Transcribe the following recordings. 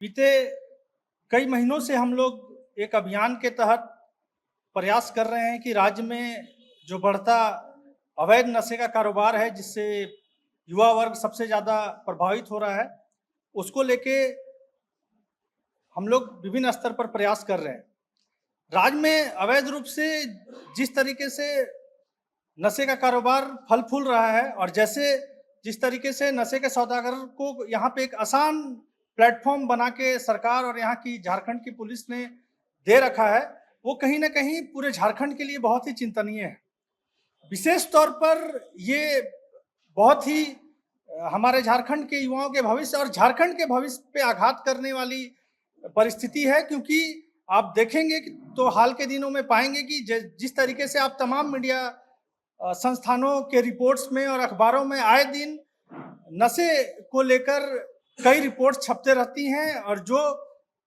बीते कई महीनों से हम लोग एक अभियान के तहत प्रयास कर रहे हैं कि राज्य में जो बढ़ता अवैध नशे का कारोबार है, जिससे युवा वर्ग सबसे ज़्यादा प्रभावित हो रहा है, उसको लेके हम लोग विभिन्न स्तर पर प्रयास कर रहे हैं। राज्य में अवैध रूप से जिस तरीके से नशे का कारोबार फल फूल रहा है और जिस तरीके से नशे के सौदागर को यहाँ पे एक आसान प्लेटफॉर्म बना के सरकार और यहाँ की झारखंड की पुलिस ने दे रखा है, वो कहीं ना कहीं पूरे झारखंड के लिए बहुत ही चिंतनीय है। विशेष तौर पर ये बहुत ही हमारे झारखंड के युवाओं के भविष्य और झारखंड के भविष्य पे आघात करने वाली परिस्थिति है, क्योंकि आप देखेंगे कि तो हाल के दिनों में पाएंगे कि जिस तरीके से आप तमाम मीडिया संस्थानों के रिपोर्ट्स में और अखबारों में आए दिन नशे को लेकर कई रिपोर्ट्स छपते रहती हैं और जो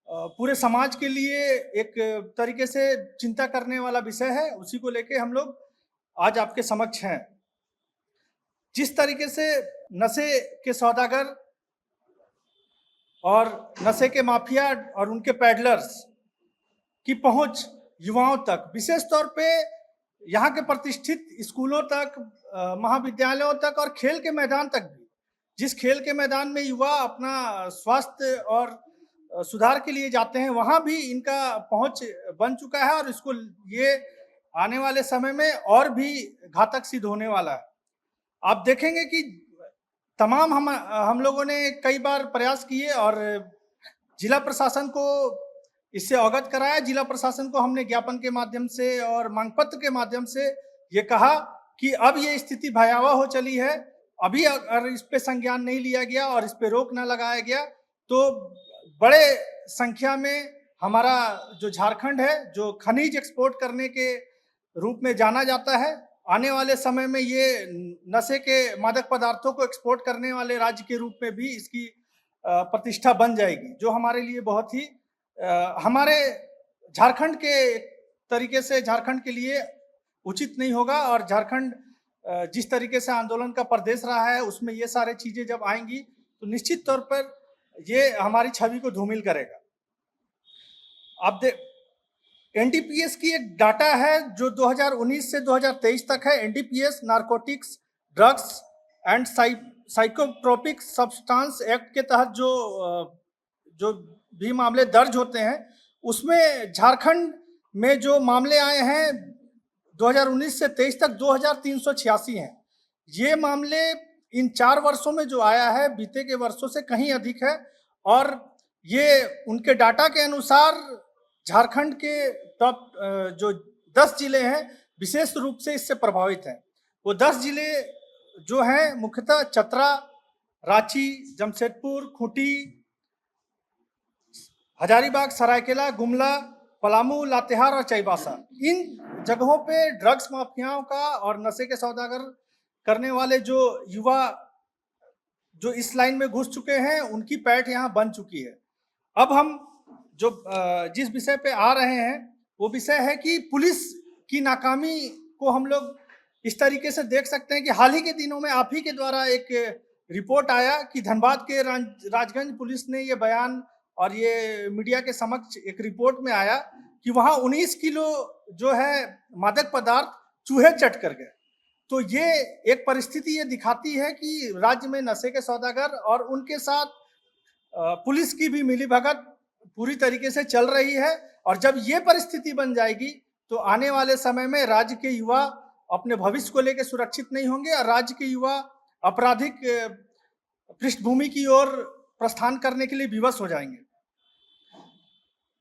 पूरे समाज के लिए एक तरीके से चिंता करने वाला विषय है, उसी को लेके हम लोग आज आपके समक्ष हैं। जिस तरीके से नशे के सौदागर और नशे के माफिया और उनके पैडलर्स की पहुंच युवाओं तक, विशेष तौर पे यहाँ के प्रतिष्ठित स्कूलों तक, महाविद्यालयों तक और खेल के मैदान तक भी, जिस खेल के मैदान में युवा अपना स्वास्थ्य और सुधार के लिए जाते हैं, वहाँ भी इनका पहुंच बन चुका है और इसको ये आने वाले समय में और भी घातक सिद्ध होने वाला है। आप देखेंगे कि तमाम हम लोगों ने कई बार प्रयास किए और जिला प्रशासन को इससे अवगत कराया। जिला प्रशासन को हमने ज्ञापन के माध्यम से और मांग पत्र के माध्यम से ये कहा कि अब ये स्थिति भयावह हो चली है, अभी अगर इस पे संज्ञान नहीं लिया गया और इस पे रोक न लगाया गया तो बड़े संख्या में हमारा जो झारखंड है, जो खनिज एक्सपोर्ट करने के रूप में जाना जाता है, आने वाले समय में ये नशे के मादक पदार्थों को एक्सपोर्ट करने वाले राज्य के रूप में भी इसकी प्रतिष्ठा बन जाएगी, जो हमारे लिए बहुत ही हमारे झारखंड के तरीके से झारखंड के लिए उचित नहीं होगा। और झारखंड जिस तरीके से आंदोलन का प्रदेश रहा है, उसमें ये सारे चीजें जब आएंगी तो निश्चित तौर पर ये हमारी छवि को धूमिल करेगा। आप एनडीपीएस की एक डाटा है जो 2019 से 2023 तक है। NDPS narcotics, drugs and psychotropic substance act के तहत जो भी मामले दर्ज होते हैं, उसमें झारखंड में जो मामले आए हैं 2019 से 23 तक 2386 हैं। ये मामले इन 4 वर्षों में जो आया है, बीते के वर्षों से कहीं अधिक है। और ये उनके डाटा के अनुसार झारखंड के टॉप जो 10 जिले हैं विशेष रूप से इससे प्रभावित हैं। वो 10 जिले जो हैं मुख्यतः चतरा, रांची, जमशेदपुर, खूंटी, हजारीबाग, सरायकेला, गुमला, पलामू, लातेहार और चाईबासा। इन जगहों पे ड्रग्स माफियाओं का और नशे के सौदागर करने वाले जो युवा जो इस लाइन में घुस चुके हैं, उनकी पैठ यहाँ बन चुकी है। अब हम जो जिस विषय पे आ रहे हैं वो विषय है कि पुलिस की नाकामी को हम लोग इस तरीके से देख सकते हैं कि हाल ही के दिनों में आप ही के द्वारा एक रिपोर्ट आया कि धनबाद के राजगंज पुलिस ने ये बयान और ये मीडिया के समक्ष एक रिपोर्ट में आया कि वहां 19 किलो जो है मादक पदार्थ चूहे चट कर गए। तो ये एक परिस्थिति ये दिखाती है कि राज्य में नशे के सौदागर और उनके साथ पुलिस की भी मिलीभगत पूरी तरीके से चल रही है। और जब ये परिस्थिति बन जाएगी तो आने वाले समय में राज्य के युवा अपने भविष्य को लेकर सुरक्षित नहीं होंगे और राज्य के युवा आपराधिक पृष्ठभूमि की ओर प्रस्थान करने के लिए विवश हो जाएंगे।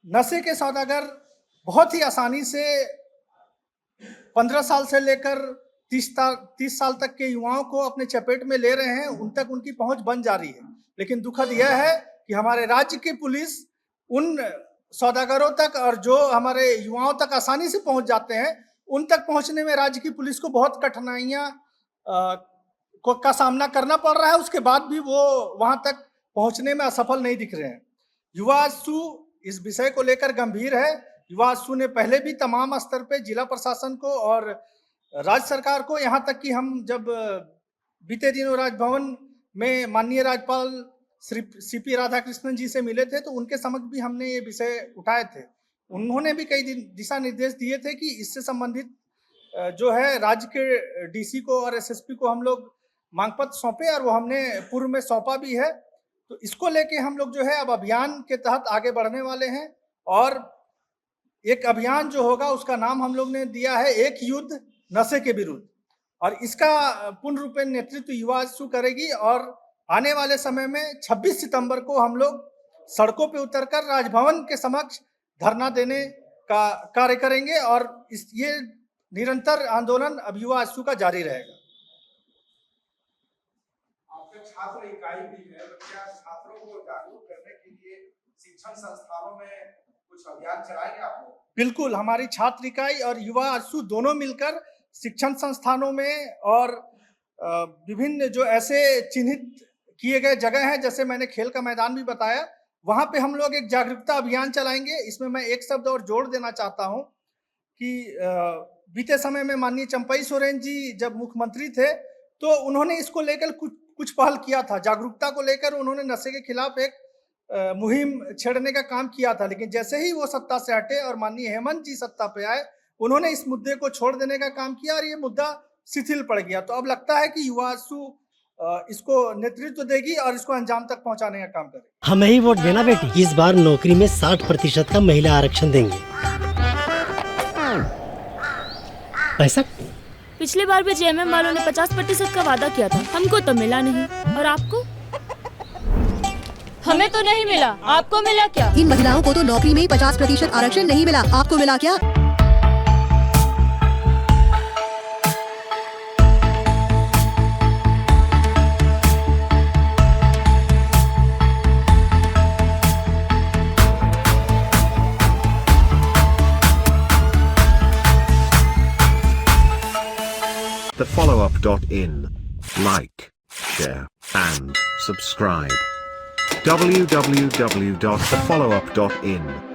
नशे के सौदागर बहुत ही आसानी से 15 साल से लेकर 30 साल तक के युवाओं को अपने चपेट में ले रहे हैं, उन तक उनकी पहुंच बन जा रही है। लेकिन दुखद यह है कि हमारे राज्य की पुलिस उन सौदागरों तक और जो हमारे युवाओं तक आसानी से पहुंच जाते हैं, उन तक पहुंचने में राज्य की पुलिस को बहुत कठिनाइयां का सामना करना पड़ रहा है। उसके बाद भी वो वहां तक पहुंचने में असफल नहीं दिख रहे हैं। युवा आजसू इस विषय को लेकर गंभीर है। युवा आजसू ने पहले भी तमाम स्तर पे जिला प्रशासन को और राज्य सरकार को, यहाँ तक कि हम जब बीते दिनों राजभवन में माननीय राज्यपाल श्री सीपी राधाकृष्णन जी से मिले थे, तो उनके समक्ष भी हमने ये विषय उठाए थे। उन्होंने भी कई दिशा निर्देश दिए थे कि इससे संबंधित जो है राज्य के डीसी को और एसएसपी को हम लोग मांग पत्र सौंपे, और वो हमने पूर्व में सौंपा भी है। तो इसको लेके हम लोग जो है अब अभियान के तहत आगे बढ़ने वाले हैं, और एक अभियान जो होगा उसका नाम हम लोग ने दिया है एक युद्ध नशे के विरुद्ध, और इसका पूर्ण रूप में नेतृत्व युवा आजसू करेगी। और आने वाले समय में 26 सितंबर को हम लोग सड़कों पे उतरकर राजभवन के समक्ष धरना देने का कार्य करेंगे, और ये निरंतर आंदोलन अब युवा आजसू का जारी रहेगा। आपके छात्र इकाई भी है, तो क्या छात्रों को जागरूक करने के लिए शिक्षण संस्थानों में कुछ अभियान चलाएंगे आप लोग? बिल्कुल, हमारी छात्र इकाई और युवा आजसू दोनों मिलकर शिक्षण संस्थानों में और विभिन्न जो ऐसे चिन्हित किए गए जगह हैं, जैसे मैंने खेल का मैदान भी बताया, वहां पे हम लोग एक जागरूकता अभियान चलाएंगे। इसमें मैं एक शब्द और जोड़ देना चाहता हूं कि बीते समय में माननीय चंपई सोरेन जी जब मुख्यमंत्री थे, तो उन्होंने इसको लेकर कुछ पहल किया था। जागरूकता को लेकर उन्होंने नशे के खिलाफ एक मुहिम छेड़ने का काम किया था, लेकिन जैसे ही वो सत्ता से हटे और माननीय हेमंत जी सत्ता पे आए, उन्होंने इस मुद्दे को छोड़ देने का काम किया और ये मुद्दा शिथिल पड़ गया। तो अब लगता है कि युवा आजसू इसको नेतृत्व देगी और इसको अंजाम तक पहुंचाने का काम करेगी। हमें ही वोट देना बेटी। इस बार नौकरी में 60% का महिला आरक्षण देंगे। पैसा पिछली बार भी जेएमएम वालों ने 50% का वादा किया था, हमको तो मिला नहीं। और आपको? हमें तो नहीं मिला, आपको मिला क्या? इन महिलाओं को तो नौकरी में 50% आरक्षण नहीं मिला, आपको मिला क्या? TheFollowUp.in. Like, share, and subscribe. www.thefollowup.in